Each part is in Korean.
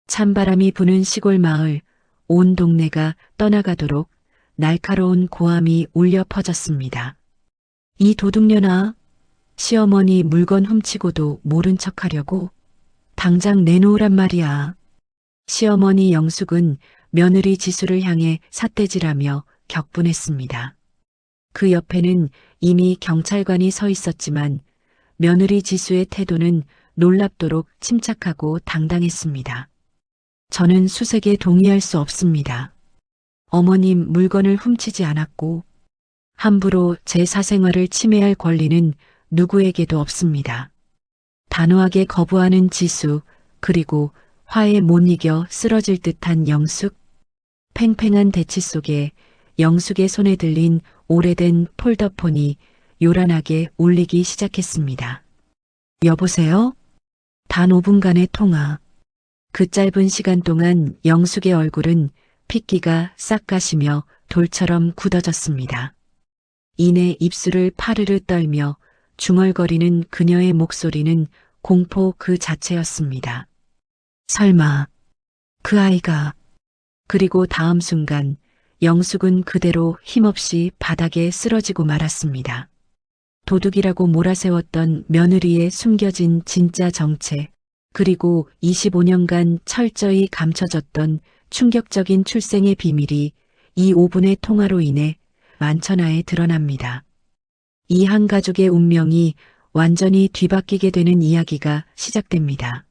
찬바람이 부는 시골 마을, 온 동네가 떠나가도록 날카로운 고함이 울려 퍼졌습니다. 이 도둑년아, 시어머니 물건 훔치고도 모른 척하려고 당장 내놓으란 말이야. 시어머니 영숙은 며느리 지수를 향해 삿대질하며 격분했습니다. 그 옆에는 이미 경찰관이 서 있었지만 며느리 지수의 태도는 놀랍도록 침착하고 당당했습니다. 저는 수색에 동의할 수 없습니다. 어머님 물건을 훔치지 않았고 함부로 제 사생활을 침해할 권리는 누구에게도 없습니다. 단호하게 거부하는 지수, 그리고 화에 못 이겨 쓰러질 듯한 영숙. 팽팽한 대치 속에 영숙의 손에 들린 오래된 폴더폰이 요란하게 울리기 시작했습니다. 여보세요? 단 5분간의 통화. 그 짧은 시간 동안 영숙의 얼굴은 핏기가 싹 가시며 돌처럼 굳어졌습니다. 이내 입술을 파르르 떨며 중얼거리는 그녀의 목소리는 공포 그 자체였습니다. 설마 그 아이가... 그리고 다음 순간 영숙은 그대로 힘없이 바닥에 쓰러지고 말았습니다. 도둑이라고 몰아세웠던 며느리의 숨겨진 진짜 정체, 그리고 25년간 철저히 감춰졌던 충격적인 출생의 비밀이 이 5분의 통화로 인해 만천하에 드러납니다. 이 한 가족의 운명이 완전히 뒤바뀌게 되는 이야기가 시작됩니다.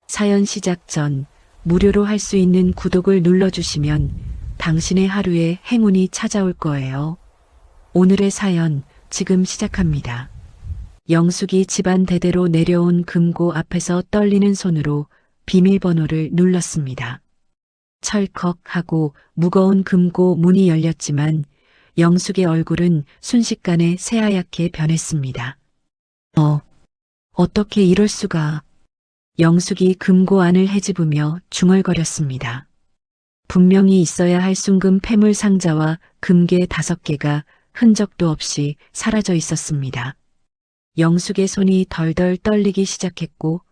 사연 시작 전 무료로 할 수 있는 구독을 눌러주시면 당신의 하루에 행운이 찾아올 거예요. 오늘의 사연 지금 시작합니다. 영숙이 집안 대대로 내려온 금고 앞에서 떨리는 손으로 비밀번호를 눌렀습니다. 철컥 하고 무거운 금고 문이 열렸지만 영숙의 얼굴은 순식간에 새하얗게 변했습니다. 어떻게 이럴 수가. 영숙이 금고 안을 헤집으며 중얼거렸습니다. 분명히 있어야 할 순금 패물 상자와 금괴 5개가 흔적도 없이 사라져 있었습니다. 영숙의 손이 덜덜 떨리기 시작했고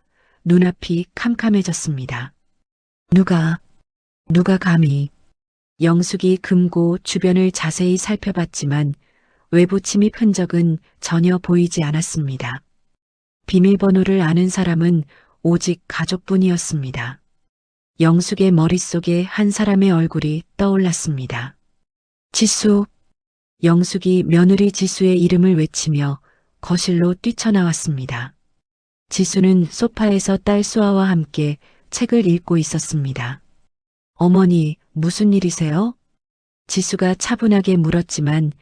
눈앞이 캄캄해졌습니다. 누가 감히. 영숙이 금고 주변을 자세히 살펴봤지만 외부 침입 흔적은 전혀 보이지 않았습니다. 비밀번호를 아는 사람은 오직 가족뿐이었습니다. 영숙의 머릿속에 한 사람의 얼굴이 떠올랐습니다. 지수. 영숙이 며느리 지수의 이름을 외치며 거실로 뛰쳐나왔습니다. 지수는 소파에서 딸 수아와 함께 책을 읽고 있었습니다. 어머니, 무슨 일이세요? 지수가 차분하게 물었지만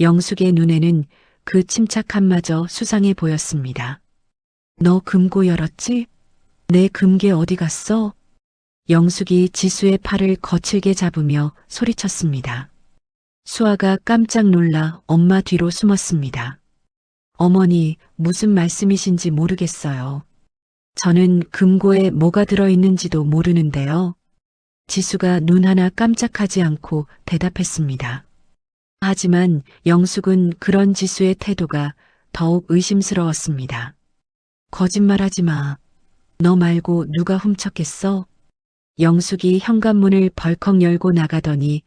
영숙의 눈에는 그 침착함마저 수상해 보였습니다. 너 금고 열었지? 내 금괴 어디 갔어? 영숙이 지수의 팔을 거칠게 잡으며 소리쳤습니다. 수아가 깜짝 놀라 엄마 뒤로 숨었습니다. 어머니, 무슨 말씀이신지 모르겠어요. 저는 금고에 뭐가 들어있는지도 모르는데요. 지수가 눈 하나 깜짝하지 않고 대답했습니다. 하지만 영숙은 그런 지수의 태도가 더욱 의심스러웠습니다. 거짓말하지 마. 너 말고 누가 훔쳤겠어? 영숙이 현관문을 벌컥 열고 나가더니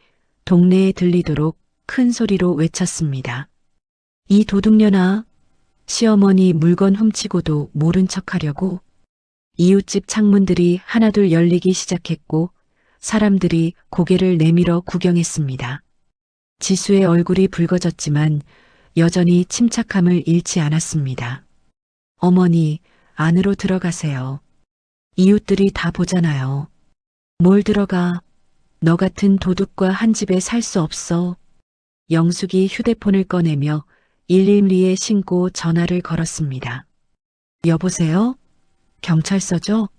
동네에 들리도록 큰 소리로 외쳤습니다. 이 도둑년아, 시어머니 물건 훔치고도 모른 척하려고. 이웃집 창문들이 하나둘 열리기 시작했고 사람들이 고개를 내밀어 구경했습니다. 지수의 얼굴이 붉어졌지만 여전히 침착함을 잃지 않았습니다. 어머니, 안으로 들어가세요. 이웃들이 다 보잖아요. 뭘 들어가. 너 같은 도둑과 한 집에 살 수 없어. 영숙이 휴대폰을 꺼내며 112에 신고 전화를 걸었습니다. 여보세요? 경찰서죠?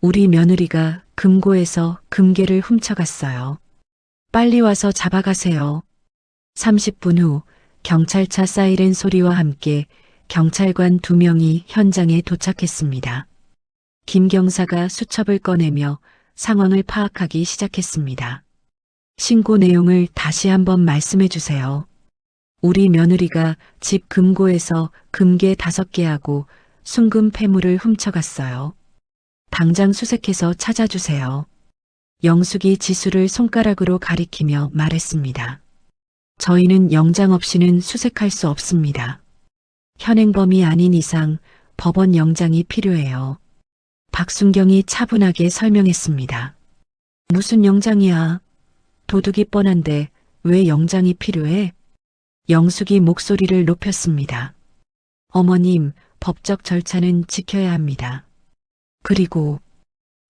우리 며느리가 금고에서 금괴를 훔쳐갔어요. 빨리 와서 잡아가세요. 30분 후 경찰차 사이렌 소리와 함께 경찰관 2명이 현장에 도착했습니다. 김 경사가 수첩을 꺼내며 상황을 파악하기 시작했습니다. 신고 내용을 다시 한번 말씀해 주세요. 우리 며느리가 집 금고에서 금괴 5개하고 순금 패물을 훔쳐갔어요. 당장 수색해서 찾아주세요. 영숙이 지수를 손가락으로 가리키며 말했습니다. 저희는 영장 없이는 수색할 수 없습니다. 현행범이 아닌 이상 법원 영장이 필요해요. 박순경이 차분하게 설명했습니다. 무슨 영장이야? 도둑이 뻔한데 왜 영장이 필요해? 영숙이 목소리를 높였습니다. 어머님, 법적 절차는 지켜야 합니다. 그리고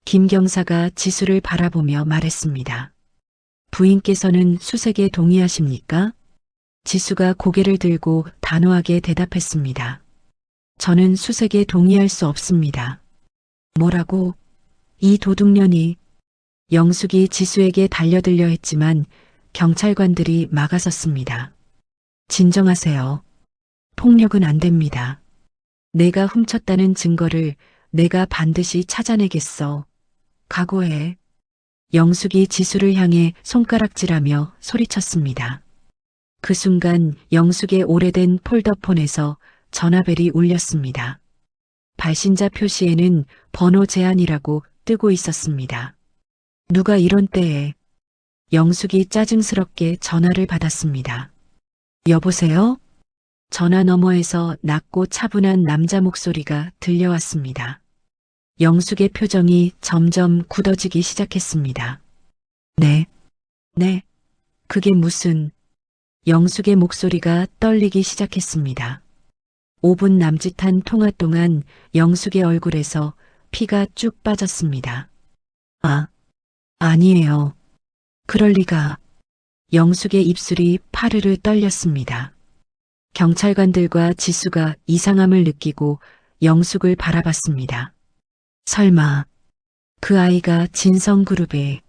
김 경사가 지수를 바라보며 말했습니다. 부인께서는 수색에 동의하십니까? 지수가 고개를 들고 단호하게 대답했습니다. 저는 수색에 동의할 수 없습니다. 뭐라고? 이 도둑년이. 영숙이 지수에게 달려들려 했지만 경찰관들이 막아섰습니다. 진정하세요. 폭력은 안 됩니다. 내가 훔쳤다는 증거를 내가 반드시 찾아내겠어. 각오해. 영숙이 지수를 향해 손가락질하며 소리쳤습니다. 그 순간 영숙의 오래된 폴더폰에서 전화벨이 울렸습니다. 발신자 표시에는 번호 제한이라고 뜨고 있었습니다. 누가 이런 때에. 영숙이 짜증스럽게 전화를 받았습니다. 여보세요? 전화 너머에서 낮고 차분한 남자 목소리가 들려왔습니다. 영숙의 표정이 점점 굳어지기 시작했습니다. 네. 그게 무슨. 영숙의 목소리가 떨리기 시작했습니다. 5분 남짓한 통화 동안 영숙의 얼굴에서 피가 쭉 빠졌습니다. 아니에요. 그럴 리가. 영숙의 입술이 파르르 떨렸습니다. 경찰관들과 지수가 이상함을 느끼고 영숙을 바라봤습니다. 설마 그 아이가 진성그룹에.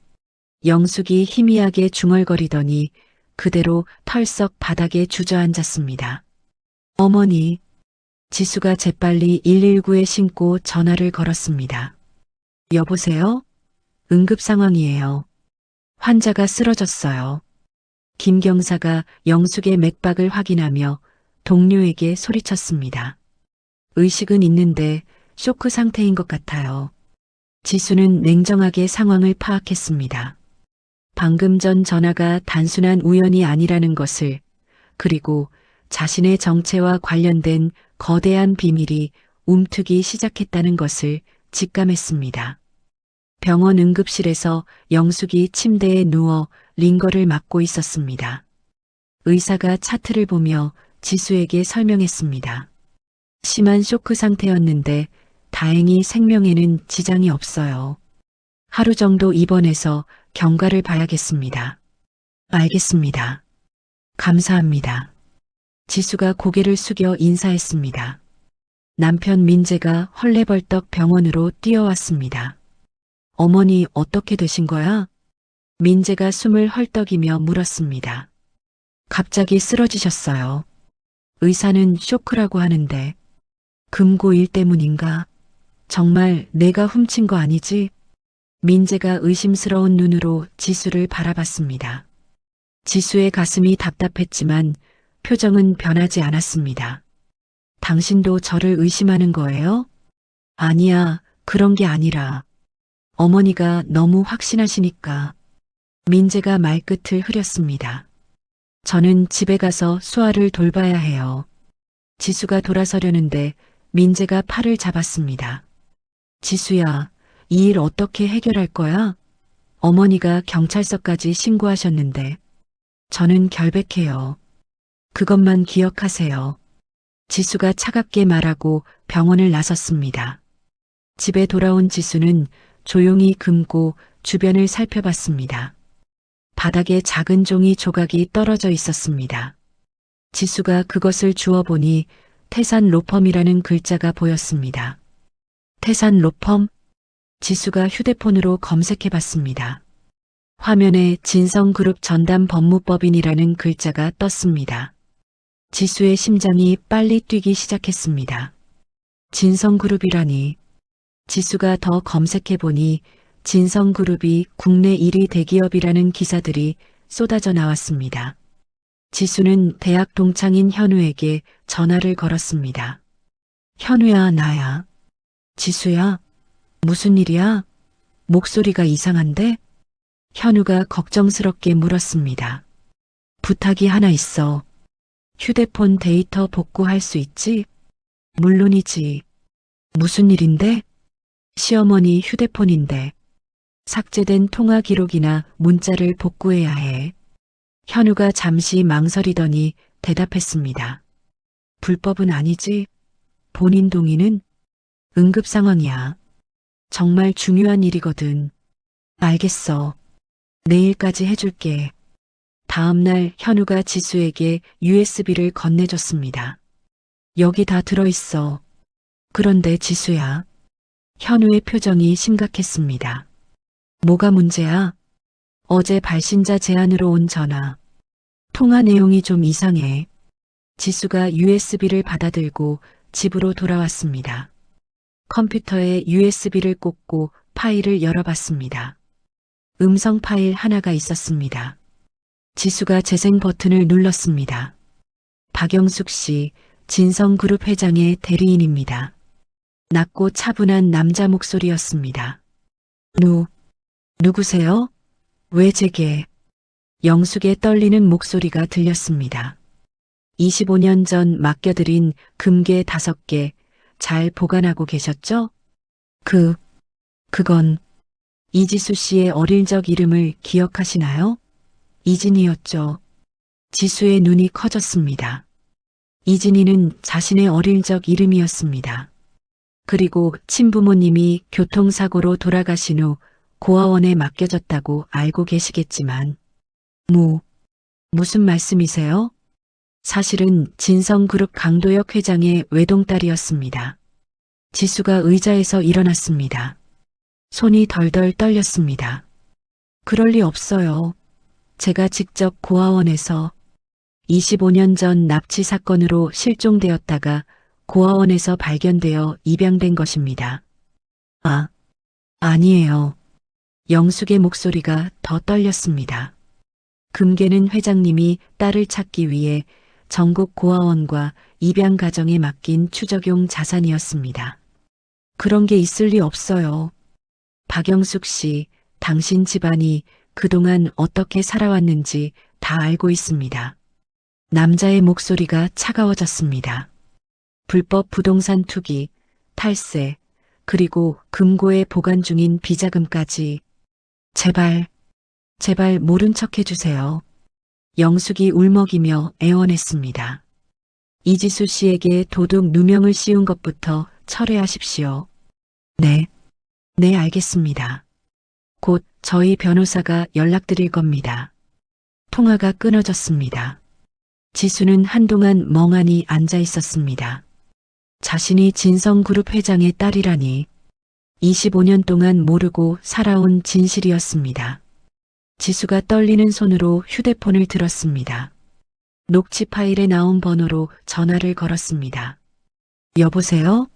영숙이 희미하게 중얼거리더니 그대로 털썩 바닥에 주저앉았습니다. 어머니. 지수가 재빨리 119에 신고 전화를 걸었습니다. 여보세요? 응급 상황이에요. 환자가 쓰러졌어요. 김 경사가 영숙의 맥박을 확인하며 동료에게 소리쳤습니다. 의식은 있는데 쇼크 상태인 것 같아요. 지수는 냉정하게 상황을 파악했습니다. 방금 전 전화가 단순한 우연이 아니라는 것을, 그리고 자신의 정체와 관련된 거대한 비밀이 움트기 시작했다는 것을 직감했습니다. 병원 응급실에서 영숙이 침대에 누워 링거를 맞고 있었습니다. 의사가 차트를 보며 지수에게 설명했습니다. 심한 쇼크 상태였는데 다행히 생명에는 지장이 없어요. 하루 정도 입원해서 경과를 봐야겠습니다. 알겠습니다. 감사합니다. 지수가 고개를 숙여 인사했습니다. 남편 민재가 헐레벌떡 병원으로 뛰어왔습니다. 어머니 어떻게 되신 거야? 민재가 숨을 헐떡이며 물었습니다. 갑자기 쓰러지셨어요. 의사는 쇼크라고 하는데. 금고 일 때문인가? 정말 내가 훔친 거 아니지? 민재가 의심스러운 눈으로 지수를 바라봤습니다. 지수의 가슴이 답답했지만 표정은 변하지 않았습니다. 당신도 저를 의심하는 거예요? 아니야, 그런 게 아니라. 어머니가 너무 확신하시니까. 민재가 말끝을 흐렸습니다. 저는 집에 가서 수아를 돌봐야 해요. 지수가 돌아서려는데 민재가 팔을 잡았습니다. 지수야, 이 일 어떻게 해결할 거야? 어머니가 경찰서까지 신고하셨는데. 저는 결백해요. 그것만 기억하세요. 지수가 차갑게 말하고 병원을 나섰습니다. 집에 돌아온 지수는 조용히 금고 주변을 살펴봤습니다. 바닥에 작은 종이 조각이 떨어져 있었습니다. 지수가 그것을 주워보니 태산 로펌이라는 글자가 보였습니다. 태산 로펌? 지수가 휴대폰으로 검색해봤습니다. 화면에 진성그룹 전담 법무법인이라는 글자가 떴습니다. 지수의 심장이 빨리 뛰기 시작했습니다. 진성그룹이라니. 지수가 더 검색해보니 진성그룹이 국내 1위 대기업이라는 기사들이 쏟아져 나왔습니다. 지수는 대학 동창인 현우에게 전화를 걸었습니다. 현우야, 나야. 지수야? 무슨 일이야? 목소리가 이상한데? 현우가 걱정스럽게 물었습니다. 부탁이 하나 있어. 휴대폰 데이터 복구할 수 있지? 물론이지. 무슨 일인데? 시어머니 휴대폰인데. 삭제된 통화 기록이나 문자를 복구해야 해. 현우가 잠시 망설이더니 대답했습니다. 불법은 아니지? 본인 동의는? 응급 상황이야. 정말 중요한 일이거든. 알겠어. 내일까지 해줄게. 다음날 현우가 지수에게 USB를 건네줬습니다. 여기 다 들어있어. 그런데 지수야. 현우의 표정이 심각했습니다. 뭐가 문제야? 어제 발신자 제안으로 온 전화. 통화 내용이 좀 이상해. 지수가 USB를 받아들고 집으로 돌아왔습니다. 컴퓨터에 USB를 꽂고 파일을 열어봤습니다. 음성 파일 하나가 있었습니다. 지수가 재생 버튼을 눌렀습니다. 박영숙 씨, 진성그룹 회장의 대리인입니다. 낮고 차분한 남자 목소리였습니다. 누구세요? 왜 제게? 영숙의 떨리는 목소리가 들렸습니다. 25년 전 맡겨드린 금괴 5개 잘 보관하고 계셨죠? 그건 이지수 씨의 어릴 적 이름을 기억하시나요? 이진이였죠. 지수의 눈이 커졌습니다. 이진이는 자신의 어릴 적 이름이었습니다. 그리고 친부모님이 교통사고로 돌아가신 후 고아원에 맡겨졌다고 알고 계시겠지만 무슨 말씀이세요? 사실은 진성그룹 강도혁 회장의 외동딸이었습니다. 지수가 의자에서 일어났습니다. 손이 덜덜 떨렸습니다. 그럴 리 없어요. 제가 직접 고아원에서 25년 전 납치 사건으로 실종되었다가 고아원에서 발견되어 입양된 것입니다. 아니에요. 영숙의 목소리가 더 떨렸습니다. 금괴는 회장님이 딸을 찾기 위해 전국 고아원과 입양 가정에 맡긴 추적용 자산이었습니다. 그런 게 있을 리 없어요. 박영숙 씨, 당신 집안이 그동안 어떻게 살아왔는지 다 알고 있습니다. 남자의 목소리가 차가워졌습니다. 불법 부동산 투기, 탈세, 그리고 금고에 보관 중인 비자금까지. 제발 모른 척 해주세요. 영숙이 울먹이며 애원했습니다. 이지수 씨에게 도둑 누명을 씌운 것부터 철회하십시오. 네, 알겠습니다. 곧 저희 변호사가 연락드릴 겁니다. 통화가 끊어졌습니다. 지수는 한동안 멍하니 앉아 있었습니다. 자신이 진성그룹 회장의 딸이라니 25년 동안 모르고 살아온 진실이었습니다. 지수가 떨리는 손으로 휴대폰을 들었습니다. 녹취 파일에 나온 번호로 전화를 걸었습니다. 여보세요?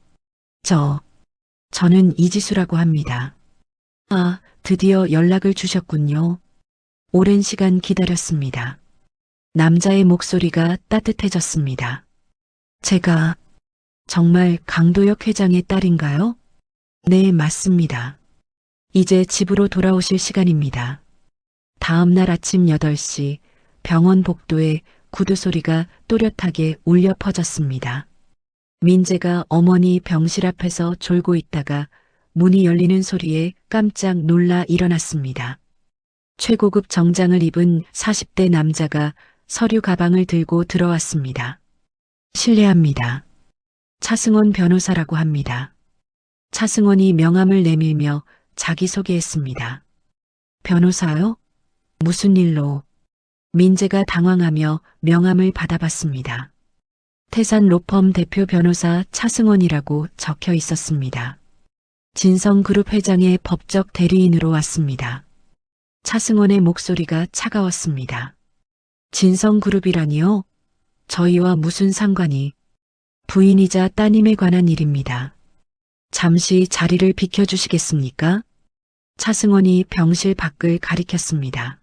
저는 이지수라고 합니다. 드디어 연락을 주셨군요. 오랜 시간 기다렸습니다. 남자의 목소리가 따뜻해졌습니다. 제가 정말 강도혁 회장의 딸인가요? 네, 맞습니다. 이제 집으로 돌아오실 시간입니다. 다음 날 아침 8시 병원 복도에 구두 소리가 또렷하게 울려 퍼졌습니다. 민재가 어머니 병실 앞에서 졸고 있다가 문이 열리는 소리에 깜짝 놀라 일어났습니다. 최고급 정장을 입은 40대 남자가 서류 가방을 들고 들어왔습니다. 실례합니다. 차승원 변호사라고 합니다. 차승원이 명함을 내밀며 자기소개했습니다. 변호사요? 무슨 일로? 민재가 당황하며 명함을 받아봤습니다. 태산 로펌 대표 변호사 차승원이라고 적혀 있었습니다. 진성그룹 회장의 법적 대리인으로 왔습니다. 차승원의 목소리가 차가웠습니다. 진성그룹이라니요? 저희와 무슨 상관이? 부인이자 따님에 관한 일입니다. 잠시 자리를 비켜주시겠습니까? 차승원이 병실 밖을 가리켰습니다.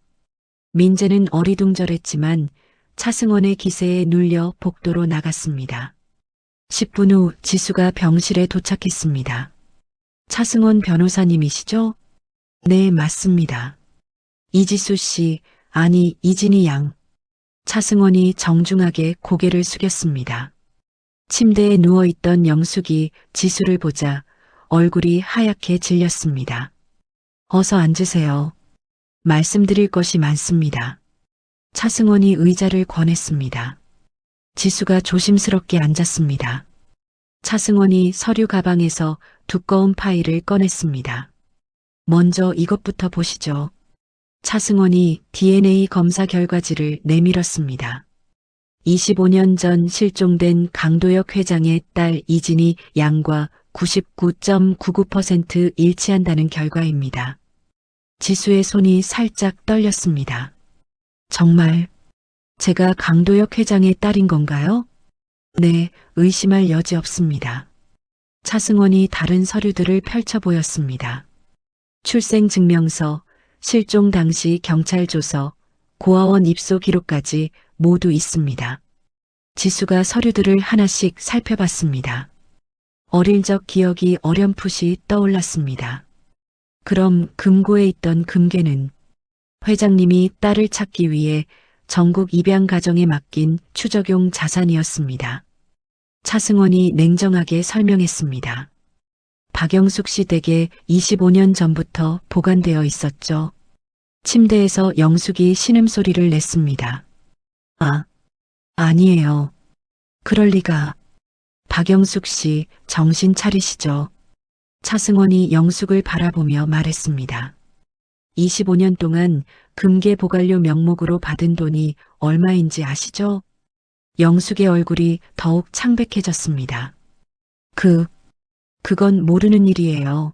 민재는 어리둥절했지만 차승원의 기세에 눌려 복도로 나갔습니다. 10분 후 지수가 병실에 도착했습니다. 차승원 변호사님이시죠? 네, 맞습니다. 이지수 씨, 아니, 이진희 양. 차승원이 정중하게 고개를 숙였습니다. 침대에 누워있던 영숙이 지수를 보자 얼굴이 하얗게 질렸습니다. 어서 앉으세요. 말씀드릴 것이 많습니다. 차승원이 의자를 권했습니다. 지수가 조심스럽게 앉았습니다. 차승원이 서류 가방에서 두꺼운 파일을 꺼냈습니다. 먼저 이것부터 보시죠. 차승원이 DNA 검사 결과지를 내밀었습니다. 25년 전 실종된 강도혁 회장의 딸 이진희 양과 99.99% 일치한다는 결과입니다. 지수의 손이 살짝 떨렸습니다. 정말 제가 강도혁 회장의 딸인 건가요? 네, 의심할 여지 없습니다. 차승원이 다른 서류들을 펼쳐 보였습니다. 출생증명서, 실종 당시 경찰 조서, 고아원 입소 기록까지 모두 있습니다. 지수가 서류들을 하나씩 살펴봤습니다. 어릴 적 기억이 어렴풋이 떠올랐습니다. 그럼 금고에 있던 금괴는 회장님이 딸을 찾기 위해 전국 입양 가정에 맡긴 추적용 자산이었습니다. 차승원이 냉정하게 설명했습니다. 박영숙 씨 댁에 25년 전부터 보관되어 있었죠. 침대에서 영숙이 신음소리를 냈습니다. 아니에요. 그럴 리가. 박영숙 씨, 정신 차리시죠. 차승원이 영숙을 바라보며 말했습니다. 25년 동안 금괴 보관료 명목으로 받은 돈이 얼마인지 아시죠? 영숙의 얼굴이 더욱 창백해졌습니다. 그건 모르는 일이에요.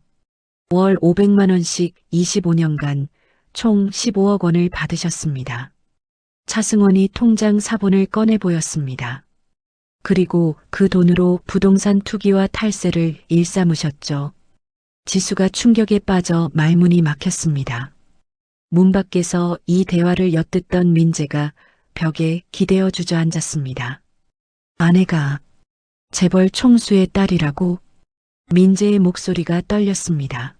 월 500만 원씩 25년간 총 15억 원을 받으셨습니다. 차승원이 통장 사본을 꺼내 보였습니다. 그리고 그 돈으로 부동산 투기와 탈세를 일삼으셨죠. 지수가 충격에 빠져 말문이 막혔습니다. 문 밖에서 이 대화를 엿듣던 민재가 벽에 기대어 주저앉았습니다. 아내가 재벌 총수의 딸이라고? 민재의 목소리가 떨렸습니다.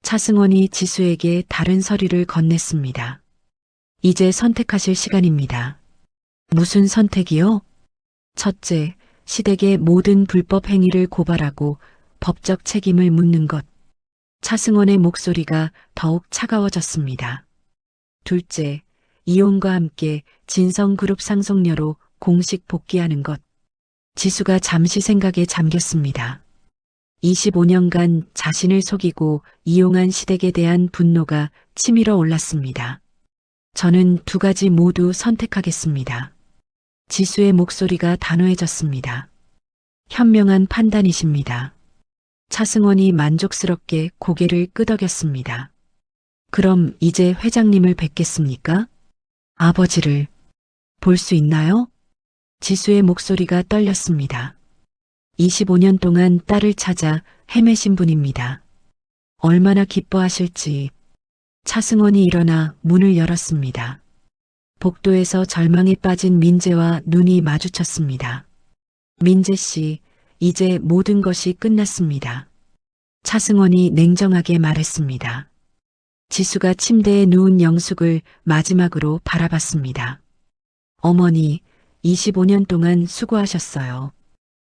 차승원이 지수에게 다른 서류를 건넸습니다. 이제 선택하실 시간입니다. 무슨 선택이요? 첫째, 시댁의 모든 불법 행위를 고발하고 법적 책임을 묻는 것. 차승원의 목소리가 더욱 차가워졌습니다. 둘째, 이혼과 함께 진성그룹 상속녀로 공식 복귀하는 것. 지수가 잠시 생각에 잠겼습니다. 25년간 자신을 속이고 이용한 시댁에 대한 분노가 치밀어 올랐습니다. 저는 두 가지 모두 선택하겠습니다. 지수의 목소리가 단호해졌습니다. 현명한 판단이십니다. 차승원이 만족스럽게 고개를 끄덕였습니다. 그럼 이제 회장님을 뵙겠습니까? 아버지를 볼 수 있나요? 지수의 목소리가 떨렸습니다. 25년 동안 딸을 찾아 헤매신 분입니다. 얼마나 기뻐하실지. 차승원이 일어나 문을 열었습니다. 복도에서 절망에 빠진 민재와 눈이 마주쳤습니다. 민재 씨, 이제 모든 것이 끝났습니다. 차승원이 냉정하게 말했습니다. 지수가 침대에 누운 영숙을 마지막으로 바라봤습니다. 어머니, 25년 동안 수고하셨어요.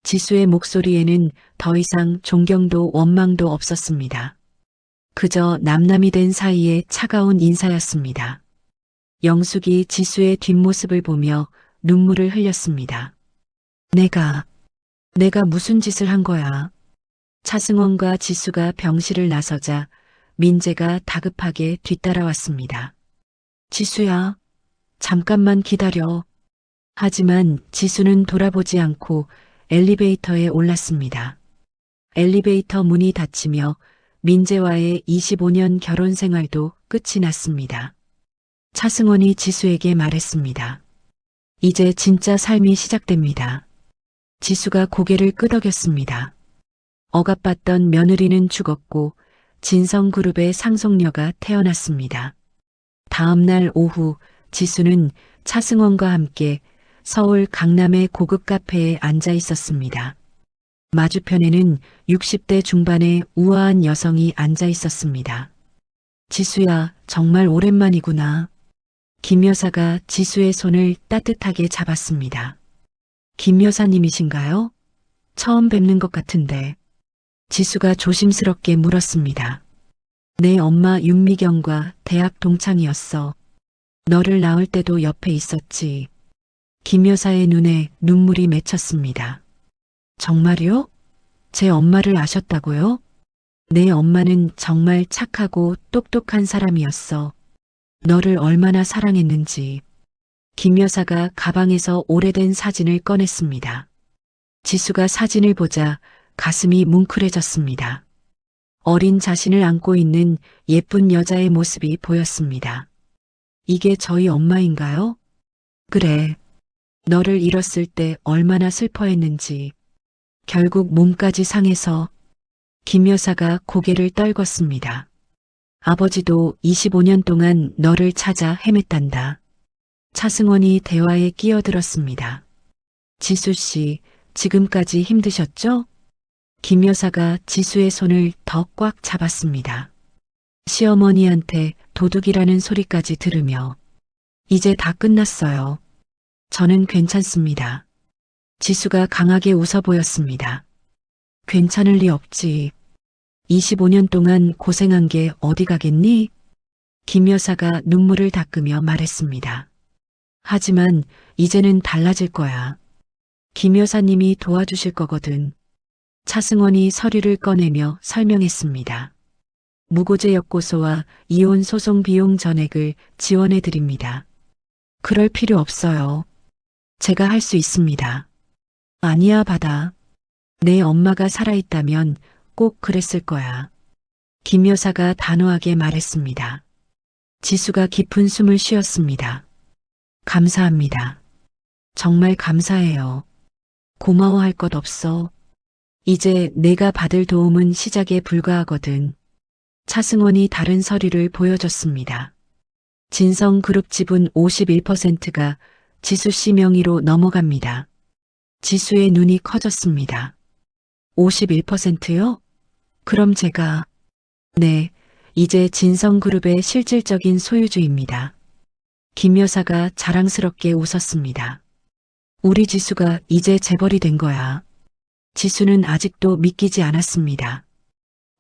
지수의 목소리에는 더 이상 존경도 원망도 없었습니다. 그저 남남이 된 사이의 차가운 인사였습니다. 영숙이 지수의 뒷모습을 보며 눈물을 흘렸습니다. 내가 무슨 짓을 한 거야? 차승원과 지수가 병실을 나서자 민재가 다급하게 뒤따라왔습니다. 지수야, 잠깐만 기다려. 하지만 지수는 돌아보지 않고 엘리베이터에 올랐습니다. 엘리베이터 문이 닫히며 민재와의 25년 결혼 생활도 끝이 났습니다. 차승원이 지수에게 말했습니다. 이제 진짜 삶이 시작됩니다. 지수가 고개를 끄덕였습니다. 억압받던 며느리는 죽었고 진성그룹의 상속녀가 태어났습니다. 다음 날 오후 지수는 차승원과 함께 서울 강남의 고급 카페에 앉아 있었습니다. 맞은편에는 60대 중반의 우아한 여성이 앉아 있었습니다. 지수야, 정말 오랜만이구나. 김 여사가 지수의 손을 따뜻하게 잡았습니다. 김 여사님이신가요? 처음 뵙는 것 같은데. 지수가 조심스럽게 물었습니다. 내 엄마 윤미경과 대학 동창이었어. 너를 낳을 때도 옆에 있었지. 김 여사의 눈에 눈물이 맺혔습니다. 정말요? 제 엄마를 아셨다고요? 내 엄마는 정말 착하고 똑똑한 사람이었어. 너를 얼마나 사랑했는지. 김 여사가 가방에서 오래된 사진을 꺼냈습니다. 지수가 사진을 보자 가슴이 뭉클해졌습니다. 어린 자신을 안고 있는 예쁜 여자의 모습이 보였습니다. 이게 저희 엄마인가요? 그래. 너를 잃었을 때 얼마나 슬퍼했는지. 결국 몸까지 상해서. 김 여사가 고개를 떨궜습니다. 아버지도 25년 동안 너를 찾아 헤맸단다. 차승원이 대화에 끼어들었습니다. 지수 씨, 지금까지 힘드셨죠? 김 여사가 지수의 손을 더 꽉 잡았습니다. 시어머니한테 도둑이라는 소리까지 들으며 이제 다 끝났어요. 저는 괜찮습니다. 지수가 강하게 웃어 보였습니다. 괜찮을 리 없지. 25년 동안 고생한 게 어디 가겠니? 김 여사가 눈물을 닦으며 말했습니다. 하지만 이제는 달라질 거야. 김 여사님이 도와주실 거거든. 차승원이 서류를 꺼내며 설명했습니다. 무고죄 역고소와 이혼 소송 비용 전액을 지원해 드립니다. 그럴 필요 없어요. 제가 할 수 있습니다. 아니야, 받아. 내 엄마가 살아있다면 꼭 그랬을 거야. 김 여사가 단호하게 말했습니다. 지수가 깊은 숨을 쉬었습니다. 감사합니다. 정말 감사해요. 고마워할 것 없어. 이제 내가 받을 도움은 시작에 불과하거든. 차승원이 다른 서류를 보여줬습니다. 진성그룹 지분 51%가 지수 씨 명의로 넘어갑니다. 지수의 눈이 커졌습니다. 51%요? 그럼 제가... 네, 이제 진성그룹의 실질적인 소유주입니다. 김 여사가 자랑스럽게 웃었습니다. 우리 지수가 이제 재벌이 된 거야. 지수는 아직도 믿기지 않았습니다.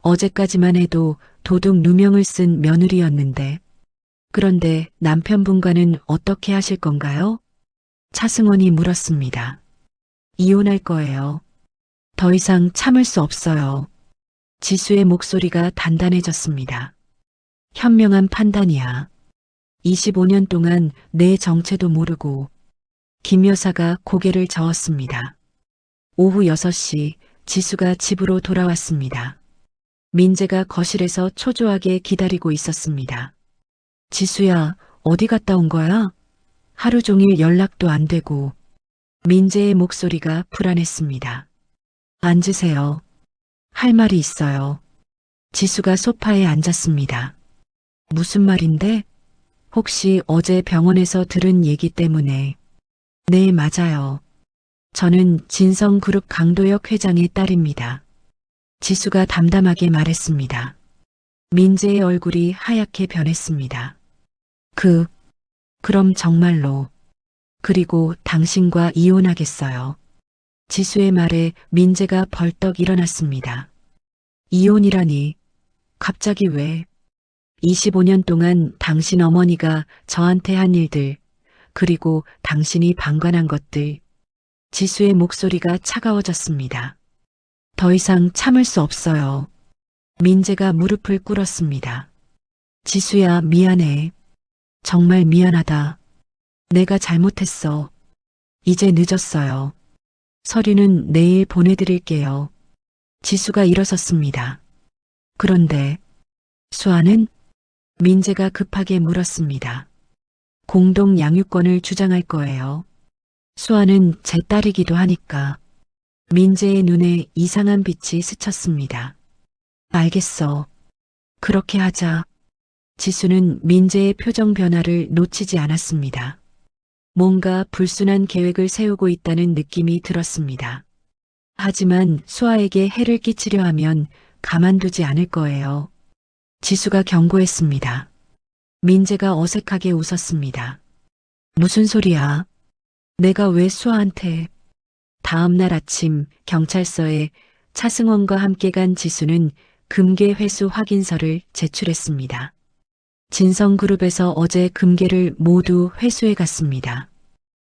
어제까지만 해도 도둑 누명을 쓴 며느리였는데. 그런데 남편분과는 어떻게 하실 건가요? 차승원이 물었습니다. 이혼할 거예요. 더 이상 참을 수 없어요. 지수의 목소리가 단단해졌습니다. 현명한 판단이야. 25년 동안 내 정체도 모르고. 김 여사가 고개를 저었습니다. 오후 6시 지수가 집으로 돌아왔습니다. 민재가 거실에서 초조하게 기다리고 있었습니다. 지수야, 어디 갔다 온 거야? 하루 종일 연락도 안 되고. 민재의 목소리가 불안했습니다. 앉으세요. 할 말이 있어요. 지수가 소파에 앉았습니다. 무슨 말인데? 혹시 어제 병원에서 들은 얘기 때문에. 네, 맞아요. 저는 진성그룹 강도혁 회장의 딸입니다. 지수가 담담하게 말했습니다. 민재의 얼굴이 하얗게 변했습니다. 그럼 정말로. 그리고 당신과 이혼하겠어요. 지수의 말에 민재가 벌떡 일어났습니다. 이혼이라니. 갑자기 왜? 25년 동안 당신 어머니가 저한테 한 일들, 그리고 당신이 방관한 것들. 지수의 목소리가 차가워졌습니다. 더 이상 참을 수 없어요. 민재가 무릎을 꿇었습니다. 지수야, 미안해. 정말 미안하다. 내가 잘못했어. 이제 늦었어요. 서류는 내일 보내드릴게요. 지수가 일어섰습니다. 그런데 수아는? 민재가 급하게 물었습니다. 공동 양육권을 주장할 거예요. 수아는 제 딸이기도 하니까. 민재의 눈에 이상한 빛이 스쳤습니다. 알겠어. 그렇게 하자. 지수는 민재의 표정 변화를 놓치지 않았습니다. 뭔가 불순한 계획을 세우고 있다는 느낌이 들었습니다. 하지만 수아에게 해를 끼치려 하면 가만두지 않을 거예요. 지수가 경고했습니다. 민재가 어색하게 웃었습니다. 무슨 소리야? 내가 왜 수아한테? 다음 날 아침 경찰서에 차승원과 함께 간 지수는 금괴 회수 확인서를 제출했습니다. 진성그룹에서 어제 금괴를 모두 회수해 갔습니다.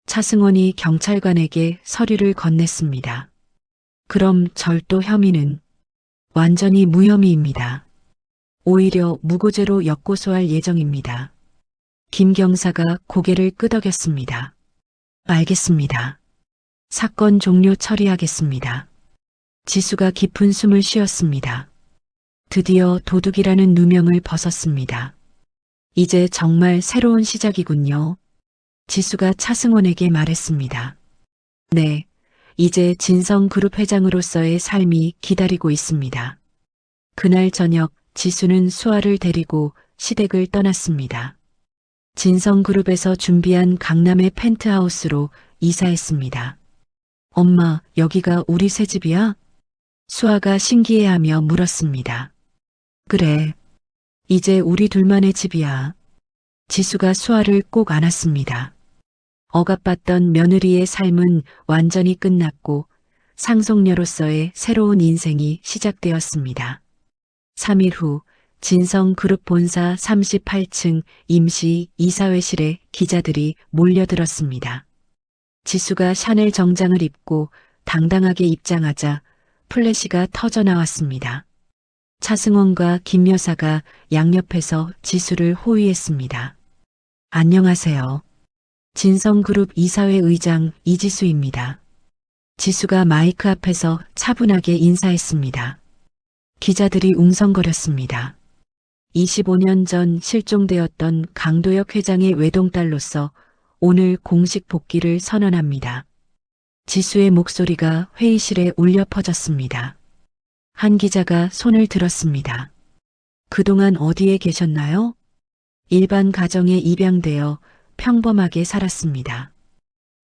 차승원이 경찰관에게 서류를 건넸습니다. 그럼 절도 혐의는 완전히 무혐의입니다. 오히려 무고죄로 역고소할 예정입니다. 김 경사가 고개를 끄덕였습니다. 알겠습니다. 사건 종료 처리하겠습니다. 지수가 깊은 숨을 쉬었습니다. 드디어 도둑이라는 누명을 벗었습니다. 이제 정말 새로운 시작이군요. 지수가 차승원에게 말했습니다. 네, 이제 진성그룹 회장으로서의 삶이 기다리고 있습니다. 그날 저녁 지수는 수아를 데리고 시댁을 떠났습니다. 진성그룹에서 준비한 강남의 펜트하우스로 이사했습니다. 엄마, 여기가 우리 새 집이야? 수아가 신기해하며 물었습니다. 그래. 이제 우리 둘만의 집이야. 지수가 수아를 꼭 안았습니다. 억압받던 며느리의 삶은 완전히 끝났고 상속녀로서의 새로운 인생이 시작되었습니다. 3일 후 진성그룹 본사 38층 임시 이사회실에 기자들이 몰려들었습니다. 지수가 샤넬 정장을 입고 당당하게 입장하자 플래시가 터져 나왔습니다. 차승원과 김 여사가 양옆에서 지수를 호위했습니다. 안녕하세요. 진성그룹 이사회 의장 이지수입니다. 지수가 마이크 앞에서 차분하게 인사했습니다. 기자들이 웅성거렸습니다. 25년 전 실종되었던 강도혁 회장의 외동딸로서 오늘 공식 복귀를 선언합니다. 지수의 목소리가 회의실에 울려 퍼졌습니다. 한 기자가 손을 들었습니다. 그동안 어디에 계셨나요? 일반 가정에 입양되어 평범하게 살았습니다.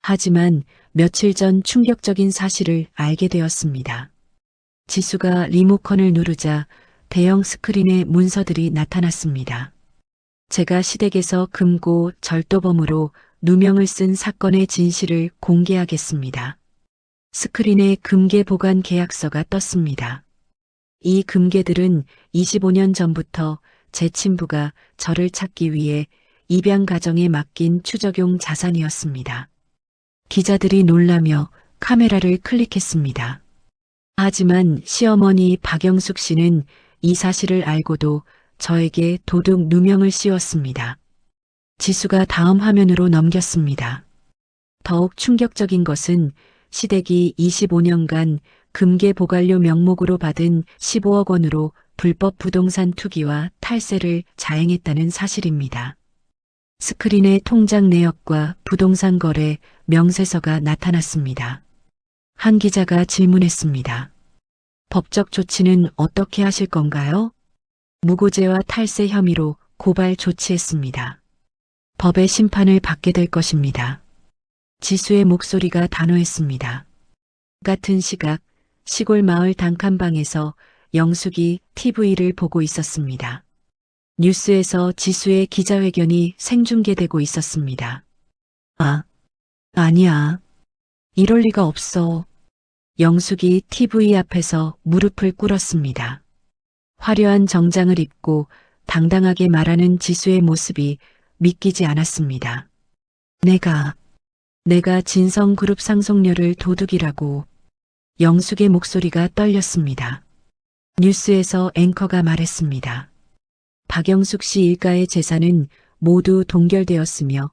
하지만 며칠 전 충격적인 사실을 알게 되었습니다. 지수가 리모컨을 누르자 대형 스크린에 문서들이 나타났습니다. 제가 시댁에서 금고 절도범으로 누명을 쓴 사건의 진실을 공개하겠습니다. 스크린에 금괴 보관 계약서가 떴습니다. 이 금괴들은 25년 전부터 제 친부가 저를 찾기 위해 입양 가정에 맡긴 추적용 자산이었습니다. 기자들이 놀라며 카메라를 클릭했습니다. 하지만 시어머니 박영숙 씨는 이 사실을 알고도 저에게 도둑 누명을 씌웠습니다. 지수가 다음 화면으로 넘겼습니다. 더욱 충격적인 것은 시댁이 25년간 금괴 보관료 명목으로 받은 15억 원으로 불법 부동산 투기와 탈세를 자행했다는 사실입니다. 스크린에 통장 내역과 부동산 거래 명세서가 나타났습니다. 한 기자가 질문했습니다. 법적 조치는 어떻게 하실 건가요? 무고죄와 탈세 혐의로 고발 조치했습니다. 법의 심판을 받게 될 것입니다. 지수의 목소리가 단호했습니다. 같은 시각 시골 마을 단칸방에서 영숙이 TV를 보고 있었습니다. 뉴스에서 지수의 기자회견이 생중계되고 있었습니다. 아니야. 이럴 리가 없어. 영숙이 TV 앞에서 무릎을 꿇었습니다. 화려한 정장을 입고 당당하게 말하는 지수의 모습이 믿기지 않았습니다. 내가 진성그룹 상속녀를 도둑이라고. 영숙의 목소리가 떨렸습니다. 뉴스에서 앵커가 말했습니다. 박영숙 씨 일가의 재산은 모두 동결되었으며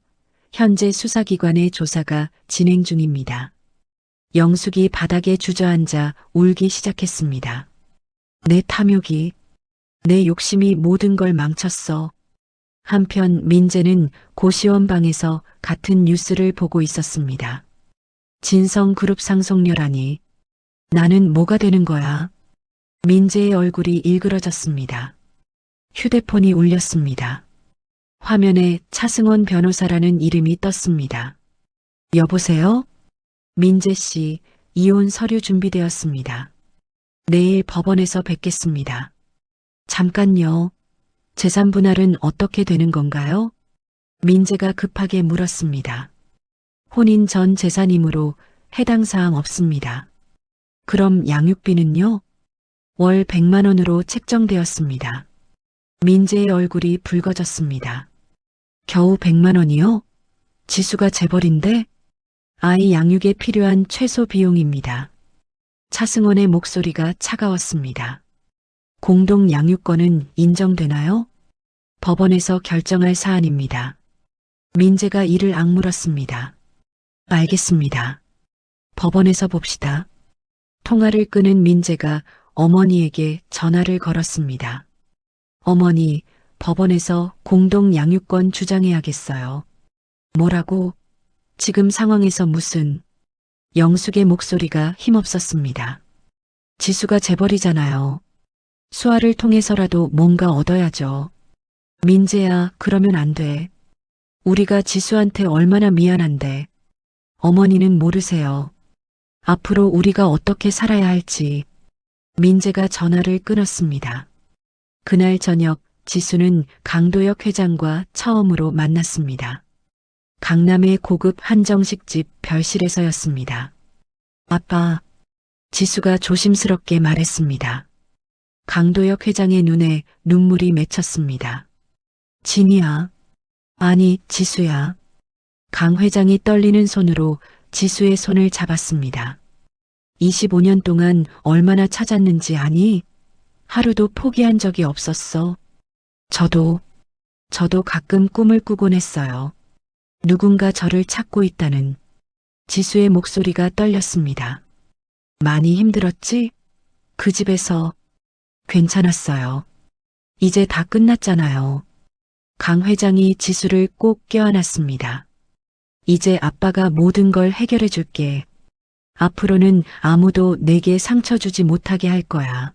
현재 수사기관의 조사가 진행 중입니다. 영숙이 바닥에 주저앉아 울기 시작했습니다. 내 탐욕이, 내 욕심이 모든 걸 망쳤어. 한편 민재는 고시원 방에서 같은 뉴스를 보고 있었습니다. 진성그룹 상속녀라니. 나는 뭐가 되는 거야? 민재의 얼굴이 일그러졌습니다. 휴대폰이 울렸습니다. 화면에 차승원 변호사라는 이름이 떴습니다. 여보세요? 민재 씨, 이혼 서류 준비되었습니다. 내일 법원에서 뵙겠습니다. 잠깐요. 재산 분할은 어떻게 되는 건가요? 민재가 급하게 물었습니다. 혼인 전 재산이므로 해당 사항 없습니다. 그럼 양육비는요? 월 100만 원으로 책정되었습니다. 민재의 얼굴이 붉어졌습니다. 겨우 100만 원이요? 지수가 재벌인데? 아이 양육에 필요한 최소 비용입니다. 차승원의 목소리가 차가웠습니다. 공동 양육권은 인정되나요? 법원에서 결정할 사안입니다. 민재가 이를 악물었습니다. 알겠습니다. 법원에서 봅시다. 통화를 끊은 민재가 어머니에게 전화를 걸었습니다. 어머니, 법원에서 공동 양육권 주장해야겠어요. 뭐라고? 지금 상황에서 무슨? 영숙의 목소리가 힘없었습니다. 지수가 재벌이잖아요. 수아를 통해서라도 뭔가 얻어야죠. 민재야, 그러면 안 돼. 우리가 지수한테 얼마나 미안한데. 어머니는 모르세요. 앞으로 우리가 어떻게 살아야 할지. 민재가 전화를 끊었습니다. 그날 저녁 지수는 강도혁 회장과 처음으로 만났습니다. 강남의 고급 한정식집 별실에서였습니다. 아빠, 지수가 조심스럽게 말했습니다. 강도혁 회장의 눈에 눈물이 맺혔습니다. 진이야. 아니, 지수야. 강 회장이 떨리는 손으로 지수의 손을 잡았습니다. 25년 동안 얼마나 찾았는지 아니? 하루도 포기한 적이 없었어. 저도 가끔 꿈을 꾸곤 했어요. 누군가 저를 찾고 있다는. 지수의 목소리가 떨렸습니다. 많이 힘들었지? 그 집에서. 괜찮았어요. 이제 다 끝났잖아요. 강 회장이 지수를 꼭 껴안았습니다. 이제 아빠가 모든 걸 해결해 줄게. 앞으로는 아무도 내게 상처 주지 못하게 할 거야.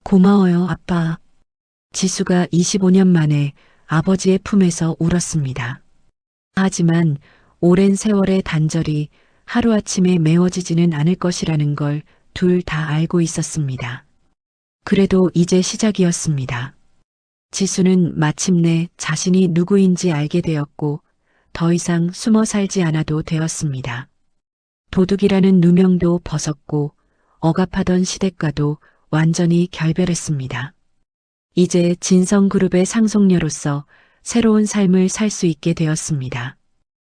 고마워요, 아빠. 지수가 25년 만에 아버지의 품에서 울었습니다. 하지만 오랜 세월의 단절이 하루아침에 메워지지는 않을 것이라는 걸 둘 다 알고 있었습니다. 그래도 이제 시작이었습니다. 지수는 마침내 자신이 누구인지 알게 되었고 더 이상 숨어 살지 않아도 되었습니다. 도둑이라는 누명도 벗었고 억압하던 시댁과도 완전히 결별했습니다. 이제 진성그룹의 상속녀로서 새로운 삶을 살 수 있게 되었습니다.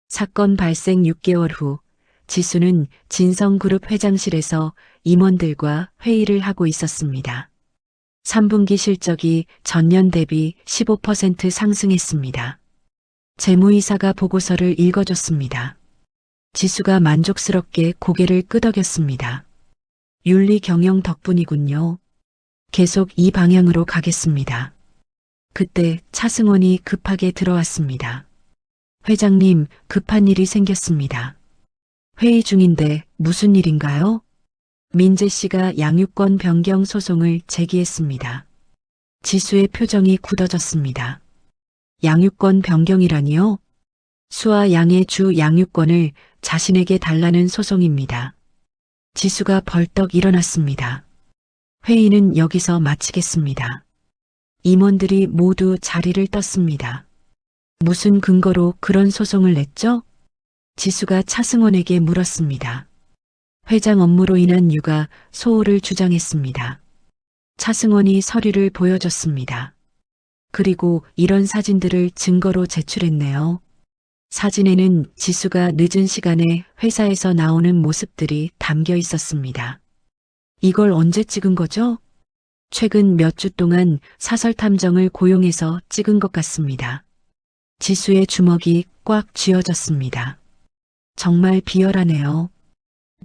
사건 발생 6개월 후 지수는 진성그룹 회장실에서 임원들과 회의를 하고 있었습니다. 3분기 실적이 전년 대비 15% 상승했습니다. 재무이사가 보고서를 읽어줬습니다. 지수가 만족스럽게 고개를 끄덕였습니다. 윤리 경영 덕분이군요. 계속 이 방향으로 가겠습니다. 그때 차승원이 급하게 들어왔습니다. 회장님, 급한 일이 생겼습니다. 회의 중인데 무슨 일인가요? 민재 씨가 양육권 변경 소송을 제기했습니다. 지수의 표정이 굳어졌습니다. 양육권 변경이라니요? 수아 양의 주 양육권을 자신에게 달라는 소송입니다. 지수가 벌떡 일어났습니다. 회의는 여기서 마치겠습니다. 임원들이 모두 자리를 떴습니다. 무슨 근거로 그런 소송을 냈죠? 지수가 차승원에게 물었습니다. 회장 업무로 인한 육아 소홀을 주장했습니다. 차승원이 서류를 보여줬습니다. 그리고 이런 사진들을 증거로 제출했네요. 사진에는 지수가 늦은 시간에 회사에서 나오는 모습들이 담겨 있었습니다. 이걸 언제 찍은 거죠? 최근 몇 주 동안 사설 탐정을 고용해서 찍은 것 같습니다. 지수의 주먹이 꽉 쥐어졌습니다. 정말 비열하네요.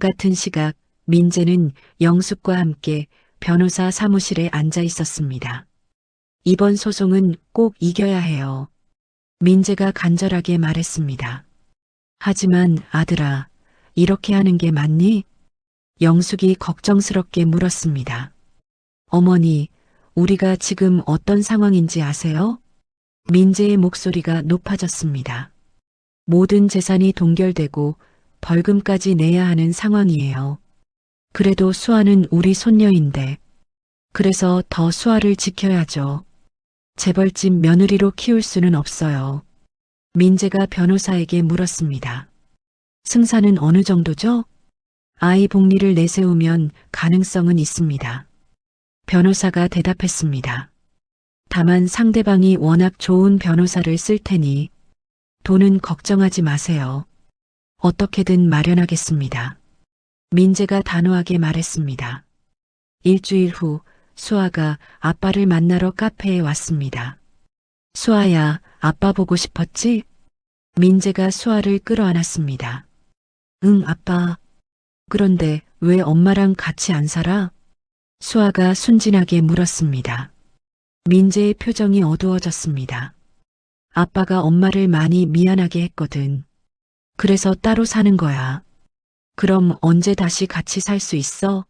같은 시각 민재는 영숙과 함께 변호사 사무실에 앉아 있었습니다. 이번 소송은 꼭 이겨야 해요. 민재가 간절하게 말했습니다. 하지만 아들아, 이렇게 하는 게 맞니? 영숙이 걱정스럽게 물었습니다. 어머니, 우리가 지금 어떤 상황인지 아세요? 민재의 목소리가 높아졌습니다. 모든 재산이 동결되고 벌금까지 내야 하는 상황이에요. 그래도 수아는 우리 손녀인데. 그래서 더 수아를 지켜야죠. 재벌집 며느리로 키울 수는 없어요. 민재가 변호사에게 물었습니다. 승산은 어느 정도죠? 아이 복리를 내세우면 가능성은 있습니다. 변호사가 대답했습니다. 다만 상대방이 워낙 좋은 변호사를 쓸 테니 돈은 걱정하지 마세요. 어떻게든 마련하겠습니다. 민재가 단호하게 말했습니다. 일주일 후 수아가 아빠를 만나러 카페에 왔습니다. 수아야, 아빠 보고 싶었지? 민재가 수아를 끌어안았습니다. 응, 아빠. 그런데 왜 엄마랑 같이 안 살아? 수아가 순진하게 물었습니다. 민재의 표정이 어두워졌습니다. 아빠가 엄마를 많이 미안하게 했거든. 그래서 따로 사는 거야. 그럼 언제 다시 같이 살 수 있어?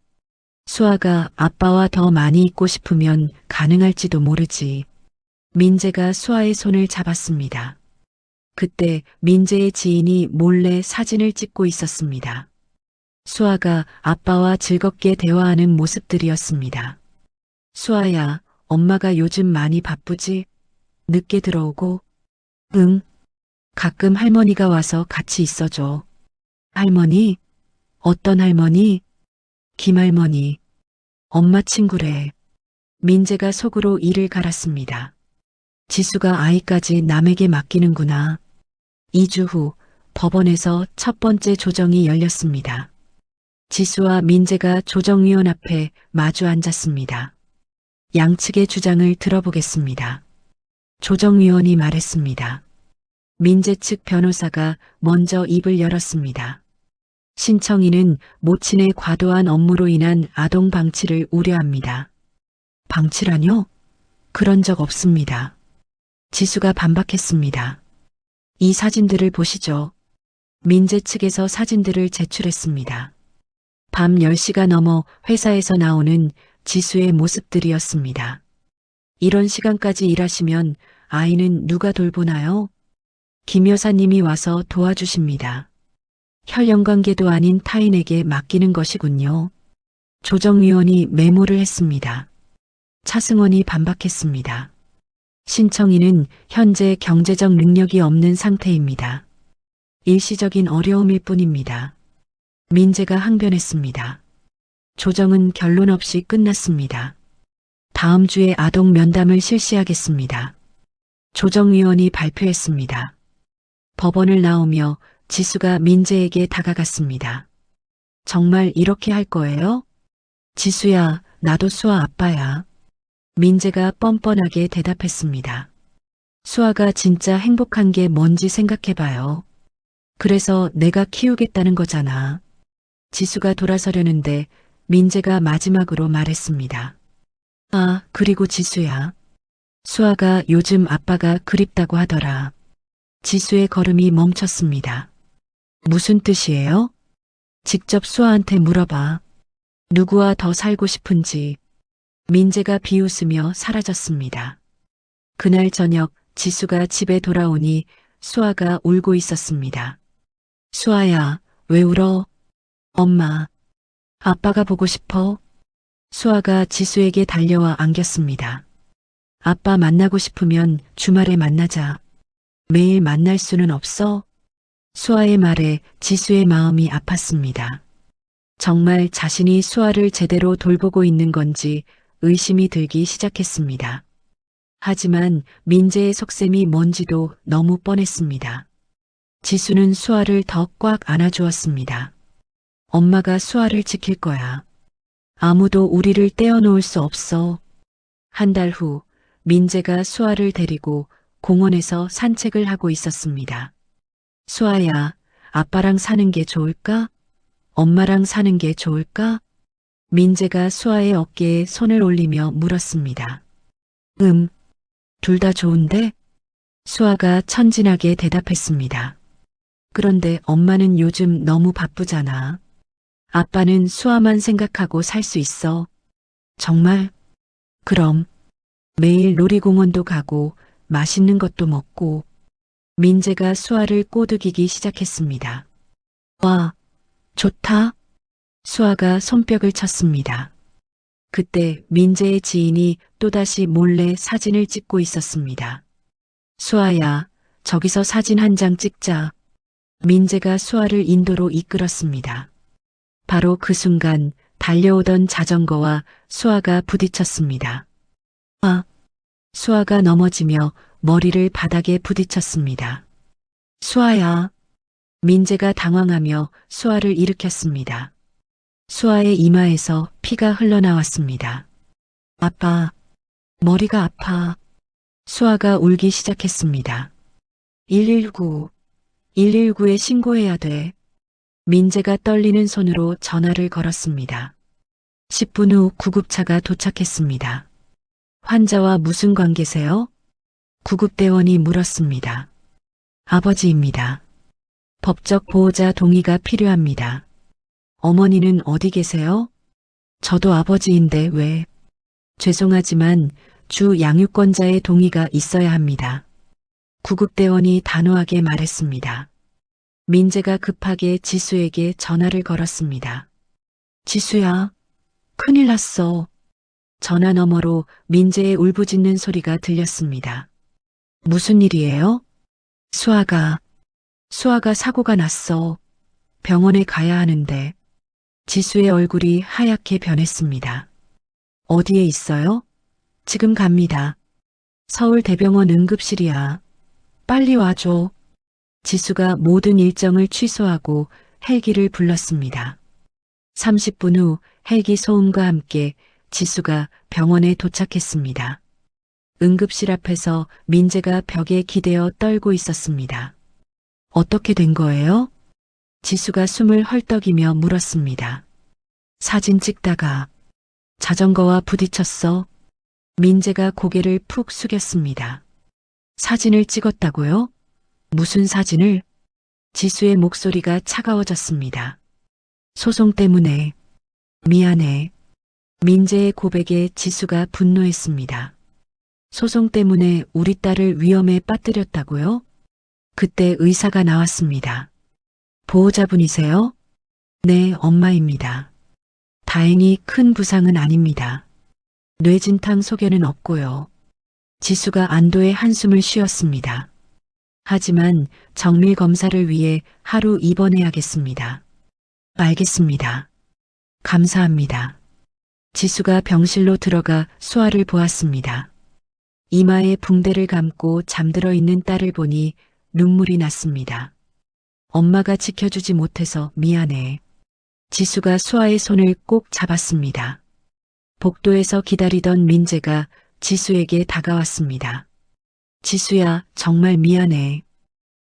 수아가 아빠와 더 많이 있고 싶으면 가능할지도 모르지. 민재가 수아의 손을 잡았습니다. 그때 민재의 지인이 몰래 사진을 찍고 있었습니다. 수아가 아빠와 즐겁게 대화하는 모습들이었습니다. 수아야, 엄마가 요즘 많이 바쁘지? 늦게 들어오고? 응. 가끔 할머니가 와서 같이 있어줘. 할머니? 어떤 할머니? 김할머니. 엄마 친구래. 민재가 속으로 이를 갈았습니다. 지수가 아이까지 남에게 맡기는구나. 2주 후 법원에서 첫 번째 조정이 열렸습니다. 지수와 민재가 조정위원 앞에 마주 앉았습니다. 양측의 주장을 들어보겠습니다. 조정위원이 말했습니다. 민재 측 변호사가 먼저 입을 열었습니다. 신청인은 모친의 과도한 업무로 인한 아동 방치를 우려합니다. 방치라뇨? 그런 적 없습니다. 지수가 반박했습니다. 이 사진들을 보시죠. 민재 측에서 사진들을 제출했습니다. 밤 10시가 넘어 회사에서 나오는 지수의 모습들이었습니다. 이런 시간까지 일하시면 아이는 누가 돌보나요? 김 여사님이 와서 도와주십니다. 혈연관계도 아닌 타인에게 맡기는 것이군요. 조정위원이 메모를 했습니다. 차승원이 반박했습니다. 신청인은 현재 경제적 능력이 없는 상태입니다. 일시적인 어려움일 뿐입니다. 민재가 항변했습니다. 조정은 결론 없이 끝났습니다. 다음 주에 아동 면담을 실시하겠습니다. 조정위원이 발표했습니다. 법원을 나오며 지수가 민재에게 다가갔습니다. 정말 이렇게 할 거예요? 지수야, 나도 수아 아빠야. 민재가 뻔뻔하게 대답했습니다. 수아가 진짜 행복한 게 뭔지 생각해봐요. 그래서 내가 키우겠다는 거잖아. 지수가 돌아서려는데 민재가 마지막으로 말했습니다. 아, 그리고 지수야. 수아가 요즘 아빠가 그립다고 하더라. 지수의 걸음이 멈췄습니다. 무슨 뜻이에요? 직접 수아한테 물어봐. 누구와 더 살고 싶은지. 민재가 비웃으며 사라졌습니다. 그날 저녁 지수가 집에 돌아오니 수아가 울고 있었습니다. 수아야, 왜 울어? 엄마, 아빠가 보고 싶어? 수아가 지수에게 달려와 안겼습니다. 아빠 만나고 싶으면 주말에 만나자. 매일 만날 수는 없어? 수아의 말에 지수의 마음이 아팠습니다. 정말 자신이 수아를 제대로 돌보고 있는 건지 의심이 들기 시작했습니다. 하지만 민재의 속셈이 뭔지도 너무 뻔했습니다. 지수는 수아를 더 꽉 안아주었습니다. 엄마가 수아를 지킬 거야. 아무도 우리를 떼어놓을 수 없어. 한 달 후 민재가 수아를 데리고 공원에서 산책을 하고 있었습니다. 수아야, 아빠랑 사는 게 좋을까? 엄마랑 사는 게 좋을까? 민재가 수아의 어깨에 손을 올리며 물었습니다. 둘 다 좋은데? 수아가 천진하게 대답했습니다. 그런데 엄마는 요즘 너무 바쁘잖아. 아빠는 수아만 생각하고 살 수 있어. 정말? 그럼 매일 놀이공원도 가고 맛있는 것도 먹고. 민재가 수아를 꼬드기기 시작했습니다. 와, 좋다. 수아가 손뼉을 쳤습니다. 그때 민재의 지인이 또다시 몰래 사진을 찍고 있었습니다. 수아야, 저기서 사진 한 장 찍자. 민재가 수아를 인도로 이끌었습니다. 바로 그 순간 달려오던 자전거와 수아가 부딪혔습니다. 아! 수아가 넘어지며 머리를 바닥에 부딪혔습니다. 수아야! 민재가 당황하며 수아를 일으켰습니다. 수아의 이마에서 피가 흘러나왔습니다. 아빠, 머리가 아파. 수아가 울기 시작했습니다. 119, 119에 신고해야 돼. 민재가 떨리는 손으로 전화를 걸었습니다. 10분 후 구급차가 도착했습니다. 환자와 무슨 관계세요? 구급대원이 물었습니다. 아버지입니다. 법적 보호자 동의가 필요합니다. 어머니는 어디 계세요? 저도 아버지인데 왜? 죄송하지만 주 양육권자의 동의가 있어야 합니다. 구급대원이 단호하게 말했습니다. 민재가 급하게 지수에게 전화를 걸었습니다. 지수야, 큰일 났어. 전화 너머로 민재의 울부짖는 소리가 들렸습니다. 무슨 일이에요? 수아가 사고가 났어. 병원에 가야 하는데. 지수의 얼굴이 하얗게 변했습니다. 어디에 있어요? 지금 갑니다. 서울대병원 응급실이야. 빨리 와줘. 지수가 모든 일정을 취소하고 헬기를 불렀습니다. 30분 후 헬기 소음과 함께 지수가 병원에 도착했습니다. 응급실 앞에서 민재가 벽에 기대어 떨고 있었습니다. 어떻게 된 거예요? 지수가 숨을 헐떡이며 물었습니다. 사진 찍다가 자전거와 부딪혔어. 민재가 고개를 푹 숙였습니다. 사진을 찍었다고요? 무슨 사진을? 지수의 목소리가 차가워졌습니다. 소송 때문에. 미안해. 민재의 고백에 지수가 분노했습니다. 소송 때문에 우리 딸을 위험에 빠뜨렸다고요? 그때 의사가 나왔습니다. 보호자분이세요? 네, 엄마입니다. 다행히 큰 부상은 아닙니다. 뇌진탕 소견은 없고요. 지수가 안도의 한숨을 쉬었습니다. 하지만 정밀 검사를 위해 하루 입원해야겠습니다. 알겠습니다. 감사합니다. 지수가 병실로 들어가 수아를 보았습니다. 이마에 붕대를 감고 잠들어 있는 딸을 보니 눈물이 났습니다. 엄마가 지켜주지 못해서 미안해. 지수가 수아의 손을 꼭 잡았습니다. 복도에서 기다리던 민재가 지수에게 다가왔습니다. 지수야, 정말 미안해.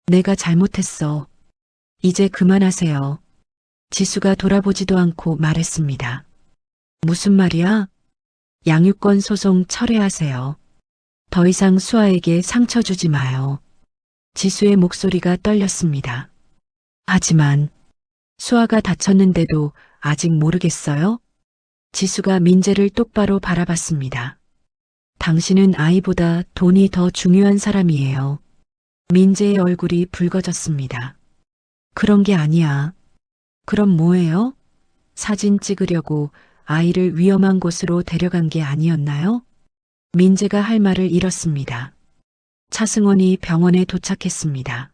내가 잘못했어. 이제 그만하세요. 지수가 돌아보지도 않고 말했습니다. 무슨 말이야? 양육권 소송 철회하세요. 더 이상 수아에게 상처 주지 마요. 지수의 목소리가 떨렸습니다. 하지만 수아가 다쳤는데도 아직 모르겠어요? 지수가 민재를 똑바로 바라봤습니다. 당신은 아이보다 돈이 더 중요한 사람이에요. 민재의 얼굴이 붉어졌습니다. 그런 게 아니야. 그럼 뭐예요? 사진 찍으려고 아이를 위험한 곳으로 데려간 게 아니었나요? 민재가 할 말을 잃었습니다. 차승원이 병원에 도착했습니다.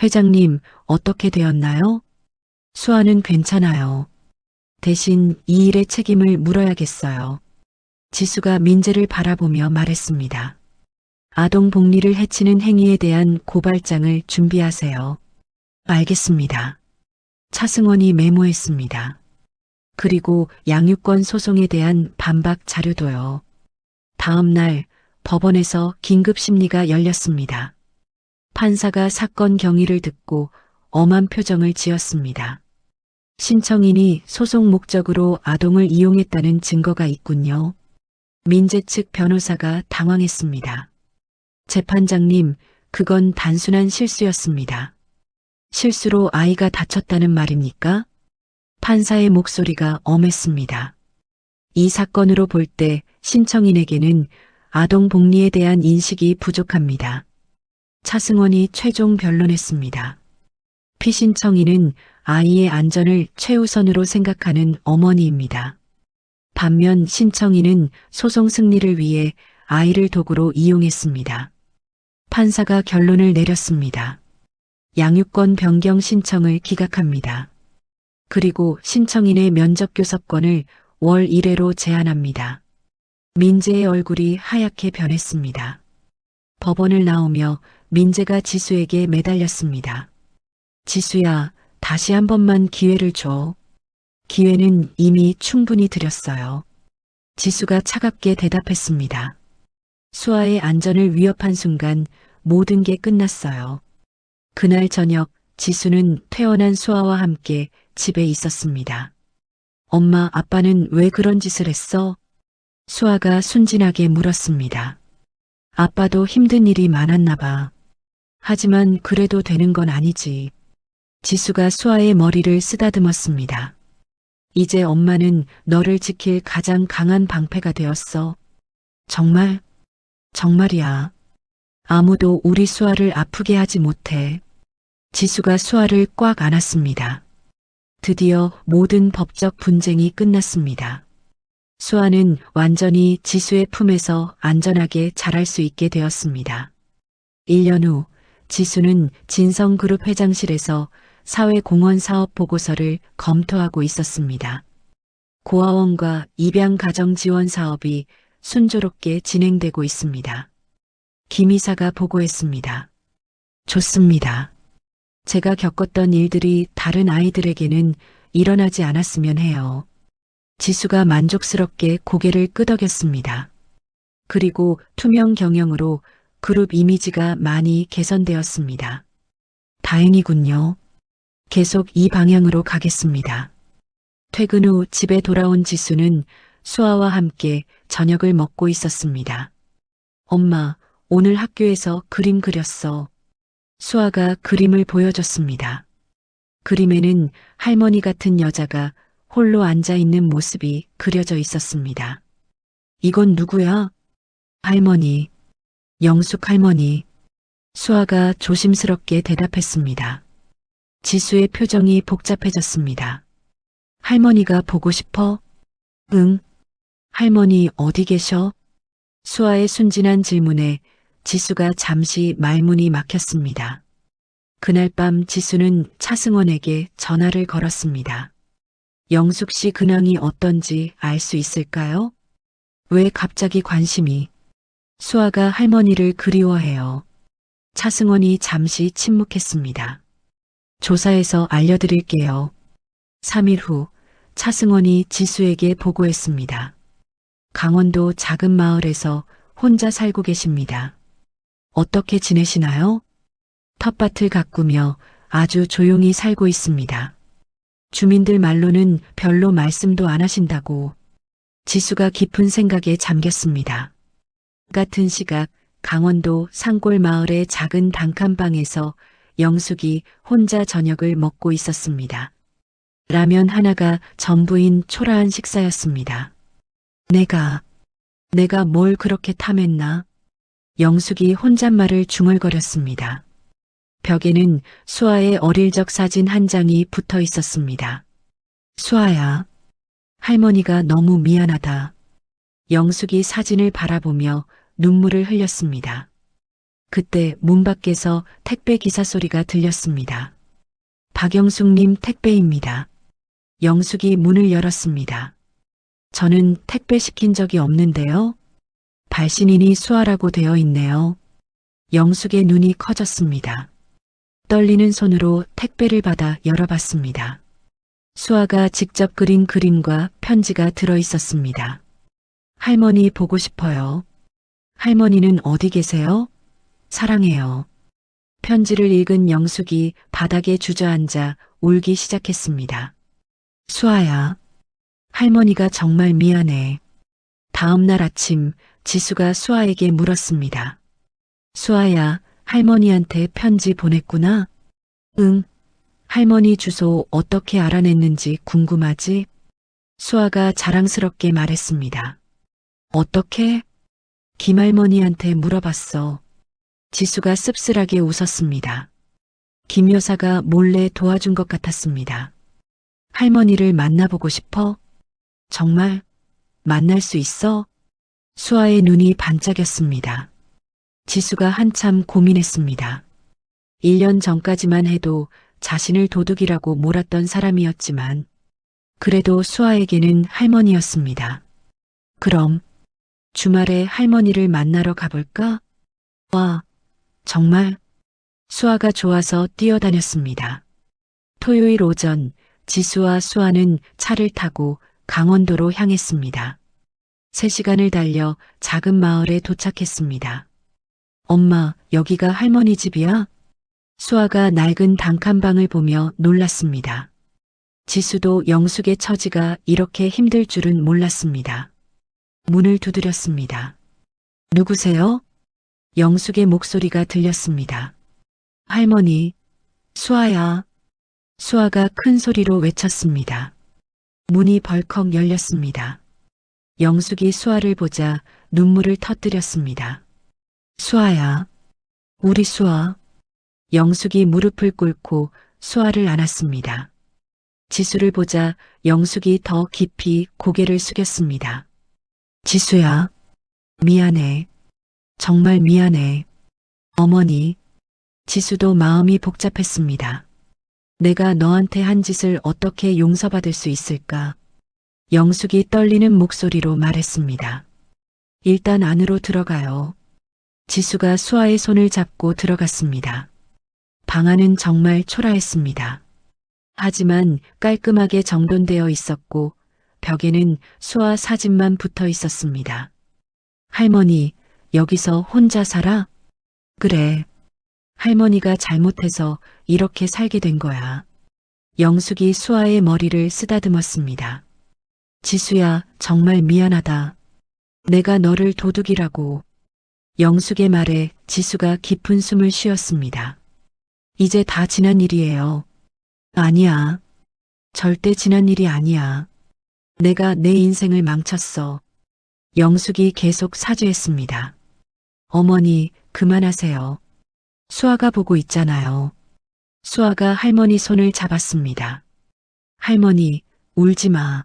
회장님, 어떻게 되었나요? 수아는 괜찮아요. 대신 이 일의 책임을 물어야겠어요. 지수가 민재를 바라보며 말했습니다. 아동 복리를 해치는 행위에 대한 고발장을 준비하세요. 알겠습니다. 차승원이 메모했습니다. 그리고 양육권 소송에 대한 반박 자료도요. 다음 날 법원에서 긴급 심리가 열렸습니다. 판사가 사건 경위를 듣고 엄한 표정을 지었습니다. 신청인이 소송 목적으로 아동을 이용했다는 증거가 있군요. 민재 측 변호사가 당황했습니다. 재판장님, 그건 단순한 실수였습니다. 실수로 아이가 다쳤다는 말입니까? 판사의 목소리가 엄했습니다. 이 사건으로 볼 때 신청인에게는 아동 복리에 대한 인식이 부족합니다. 차승원이 최종 변론했습니다. 피신청인은 아이의 안전을 최우선으로 생각하는 어머니입니다. 반면 신청인은 소송 승리를 위해 아이를 도구로 이용했습니다. 판사가 결론을 내렸습니다. 양육권 변경 신청을 기각합니다. 그리고 신청인의 면접교섭권을 월 1회로 제한합니다. 민재의 얼굴이 하얗게 변했습니다. 법원을 나오며 민재가 지수에게 매달렸습니다. 지수야, 다시 한 번만 기회를 줘. 기회는 이미 충분히 드렸어요. 지수가 차갑게 대답했습니다. 수아의 안전을 위협한 순간 모든 게 끝났어요. 그날 저녁 지수는 퇴원한 수아와 함께 집에 있었습니다. 엄마, 아빠는 왜 그런 짓을 했어? 수아가 순진하게 물었습니다. 아빠도 힘든 일이 많았나 봐. 하지만 그래도 되는 건 아니지. 지수가 수아의 머리를 쓰다듬었습니다. 이제 엄마는 너를 지킬 가장 강한 방패가 되었어. 정말? 정말이야. 아무도 우리 수아를 아프게 하지 못해. 지수가 수아를 꽉 안았습니다. 드디어 모든 법적 분쟁이 끝났습니다. 수아는 완전히 지수의 품에서 안전하게 자랄 수 있게 되었습니다. 1년 후 지수는 진성그룹 회장실에서 사회공헌 사업 보고서를 검토하고 있었습니다. 고아원과 입양 가정 지원 사업이 순조롭게 진행되고 있습니다. 김 이사가 보고했습니다. 좋습니다. 제가 겪었던 일들이 다른 아이들에게는 일어나지 않았으면 해요. 지수가 만족스럽게 고개를 끄덕였습니다. 그리고 투명 경영으로 그룹 이미지가 많이 개선되었습니다. 다행이군요. 계속 이 방향으로 가겠습니다. 퇴근 후 집에 돌아온 지수는 수아와 함께 저녁을 먹고 있었습니다. 엄마, 오늘 학교에서 그림 그렸어. 수아가 그림을 보여줬습니다. 그림에는 할머니 같은 여자가 홀로 앉아 있는 모습이 그려져 있었습니다. 이건 누구야? 할머니. 영숙 할머니. 수아가 조심스럽게 대답했습니다. 지수의 표정이 복잡해졌습니다. 할머니가 보고 싶어? 응. 할머니 어디 계셔? 수아의 순진한 질문에 지수가 잠시 말문이 막혔습니다. 그날 밤 지수는 차승원에게 전화를 걸었습니다. 영숙 씨 근황이 어떤지 알 수 있을까요? 왜 갑자기 관심이? 수아가 할머니를 그리워해요. 차승원이 잠시 침묵했습니다. 조사해서 알려드릴게요. 3일 후 차승원이 지수에게 보고했습니다. 강원도 작은 마을에서 혼자 살고 계십니다. 어떻게 지내시나요? 텃밭을 가꾸며 아주 조용히 살고 있습니다. 주민들 말로는 별로 말씀도 안 하신다고. 지수가 깊은 생각에 잠겼습니다. 같은 시각 강원도 산골 마을의 작은 단칸방에서 영숙이 혼자 저녁을 먹고 있었습니다. 라면 하나가 전부인 초라한 식사였습니다. 내가 뭘 그렇게 탐했나? 영숙이 혼잣말을 중얼거렸습니다. 벽에는 수아의 어릴 적 사진 한 장이 붙어 있었습니다. 수아야, 할머니가 너무 미안하다. 영숙이 사진을 바라보며 눈물을 흘렸습니다. 그때 문 밖에서 택배 기사 소리가 들렸습니다. 박영숙님 택배입니다. 영숙이 문을 열었습니다. 저는 택배 시킨 적이 없는데요. 발신인이 수아라고 되어 있네요. 영숙의 눈이 커졌습니다. 떨리는 손으로 택배를 받아 열어봤습니다. 수아가 직접 그린 그림과 편지가 들어 있었습니다. 할머니 보고 싶어요. 할머니는 어디 계세요? 사랑해요. 편지를 읽은 영숙이 바닥에 주저앉아 울기 시작했습니다. 수아야, 할머니가 정말 미안해. 다음 날 아침 지수가 수아에게 물었습니다. 수아야, 할머니한테 편지 보냈구나? 응. 할머니 주소 어떻게 알아냈는지 궁금하지? 수아가 자랑스럽게 말했습니다. 어떻게? 김할머니한테 물어봤어. 지수가 씁쓸하게 웃었습니다. 김 여사가 몰래 도와준 것 같았습니다. 할머니를 만나보고 싶어? 정말? 만날 수 있어? 수아의 눈이 반짝였습니다. 지수가 한참 고민했습니다. 1년 전까지만 해도 자신을 도둑이라고 몰았던 사람이었지만 그래도 수아에게는 할머니였습니다. 그럼 주말에 할머니를 만나러 가볼까? 와, 정말? 수아가 좋아서 뛰어다녔습니다. 토요일 오전 지수와 수아는 차를 타고 강원도로 향했습니다. 3시간을 달려 작은 마을에 도착했습니다. 엄마, 여기가 할머니 집이야? 수아가 낡은 단칸방을 보며 놀랐습니다. 지수도 영숙의 처지가 이렇게 힘들 줄은 몰랐습니다. 문을 두드렸습니다. 누구세요? 영숙의 목소리가 들렸습니다. 할머니, 수아야. 수아가 큰 소리로 외쳤습니다. 문이 벌컥 열렸습니다. 영숙이 수아를 보자 눈물을 터뜨렸습니다. 수아야, 우리 수아. 영숙이 무릎을 꿇고 수아를 안았습니다. 지수를 보자 영숙이 더 깊이 고개를 숙였습니다. 지수야, 미안해. 정말 미안해. 어머니. 지수도 마음이 복잡했습니다. 내가 너한테 한 짓을 어떻게 용서받을 수 있을까? 영숙이 떨리는 목소리로 말했습니다. 일단 안으로 들어가요. 지수가 수아의 손을 잡고 들어갔습니다. 방 안은 정말 초라했습니다. 하지만 깔끔하게 정돈되어 있었고 벽에는 수아 사진만 붙어 있었습니다. 할머니, 여기서 혼자 살아? 그래. 할머니가 잘못해서 이렇게 살게 된 거야. 영숙이 수아의 머리를 쓰다듬었습니다. 지수야, 정말 미안하다. 내가 너를 도둑이라고. 영숙의 말에 지수가 깊은 숨을 쉬었습니다. 이제 다 지난 일이에요. 아니야. 절대 지난 일이 아니야. 내가 내 인생을 망쳤어. 영숙이 계속 사죄했습니다. 어머니, 그만하세요. 수아가 보고 있잖아요. 수아가 할머니 손을 잡았습니다. 할머니, 울지 마.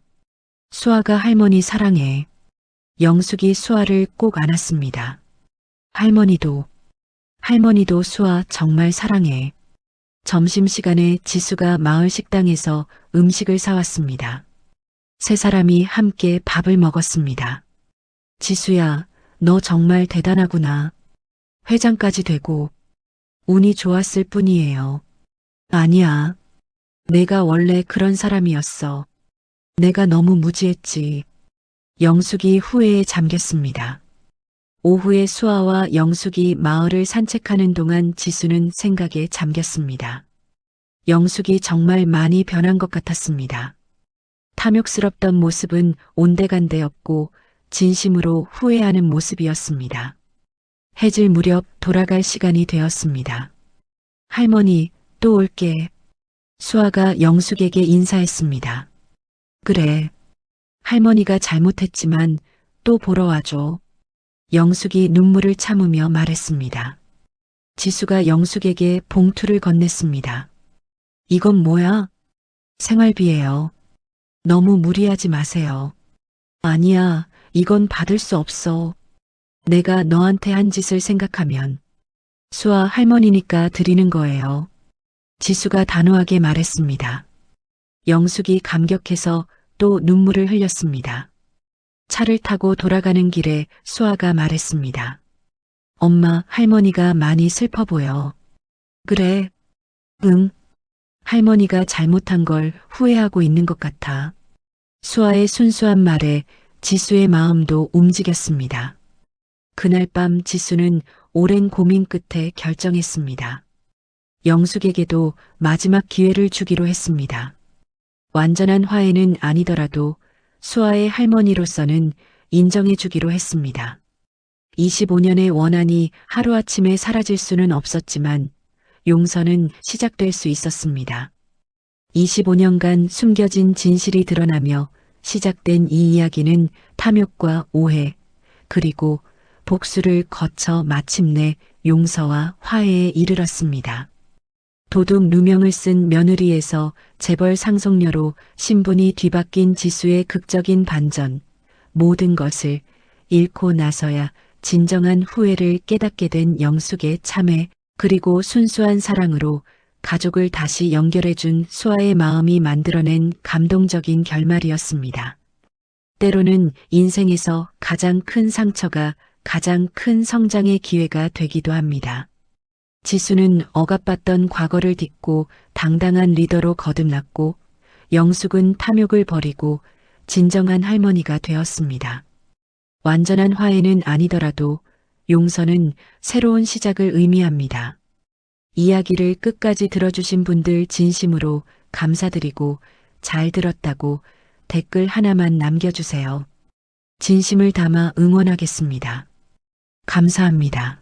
수아가 할머니 사랑해. 영숙이 수아를 꼭 안았습니다. 할머니도 수아 정말 사랑해. 점심시간에 지수가 마을 식당에서 음식을 사왔습니다. 3사람이 함께 밥을 먹었습니다. 지수야, 너 정말 대단하구나. 회장까지 되고 운이 좋았을 뿐이에요. 아니야. 내가 원래 그런 사람이었어. 내가 너무 무지했지. 영숙이 후회에 잠겼습니다. 오후에 수아와 영숙이 마을을 산책하는 동안 지수는 생각에 잠겼습니다. 영숙이 정말 많이 변한 것 같았습니다. 탐욕스럽던 모습은 온데간데 없고 진심으로 후회하는 모습이었습니다. 해질 무렵 돌아갈 시간이 되었습니다. 할머니, 또 올게. 수아가 영숙에게 인사했습니다. 그래. 할머니가 잘못했지만 또 보러 와줘. 영숙이 눈물을 참으며 말했습니다. 지수가 영숙에게 봉투를 건넸습니다. 이건 뭐야? 생활비예요. 너무 무리하지 마세요. 아니야, 이건 받을 수 없어. 내가 너한테 한 짓을 생각하면 수아 할머니니까 드리는 거예요. 지수가 단호하게 말했습니다. 영숙이 감격해서 또 눈물을 흘렸습니다. 차를 타고 돌아가는 길에 수아가 말했습니다. 엄마, 할머니가 많이 슬퍼 보여. 그래. 응. 할머니가 잘못한 걸 후회하고 있는 것 같아. 수아의 순수한 말에 지수의 마음도 움직였습니다. 그날 밤 지수는 오랜 고민 끝에 결정했습니다. 영숙에게도 마지막 기회를 주기로 했습니다. 완전한 화해는 아니더라도 수아의 할머니로서는 인정해 주기로 했습니다. 25년의 원한이 하루아침에 사라질 수는 없었지만 용서는 시작될 수 있었습니다. 25년간 숨겨진 진실이 드러나며 시작된 이 이야기는 탐욕과 오해, 그리고 복수를 거쳐 마침내 용서와 화해에 이르렀습니다. 도둑 누명을 쓴 며느리에서 재벌 상속녀로 신분이 뒤바뀐 지수의 극적인 반전, 모든 것을 잃고 나서야 진정한 후회를 깨닫게 된 영숙의 참회, 그리고 순수한 사랑으로 가족을 다시 연결해준 수아의 마음이 만들어낸 감동적인 결말이었습니다. 때로는 인생에서 가장 큰 상처가 가장 큰 성장의 기회가 되기도 합니다. 지수는 억압받던 과거를 딛고 당당한 리더로 거듭났고, 영숙은 탐욕을 버리고 진정한 할머니가 되었습니다. 완전한 화해는 아니더라도 용서는 새로운 시작을 의미합니다. 이야기를 끝까지 들어주신 분들 진심으로 감사드리고 잘 들었다고 댓글 하나만 남겨주세요. 진심을 담아 응원하겠습니다. 감사합니다.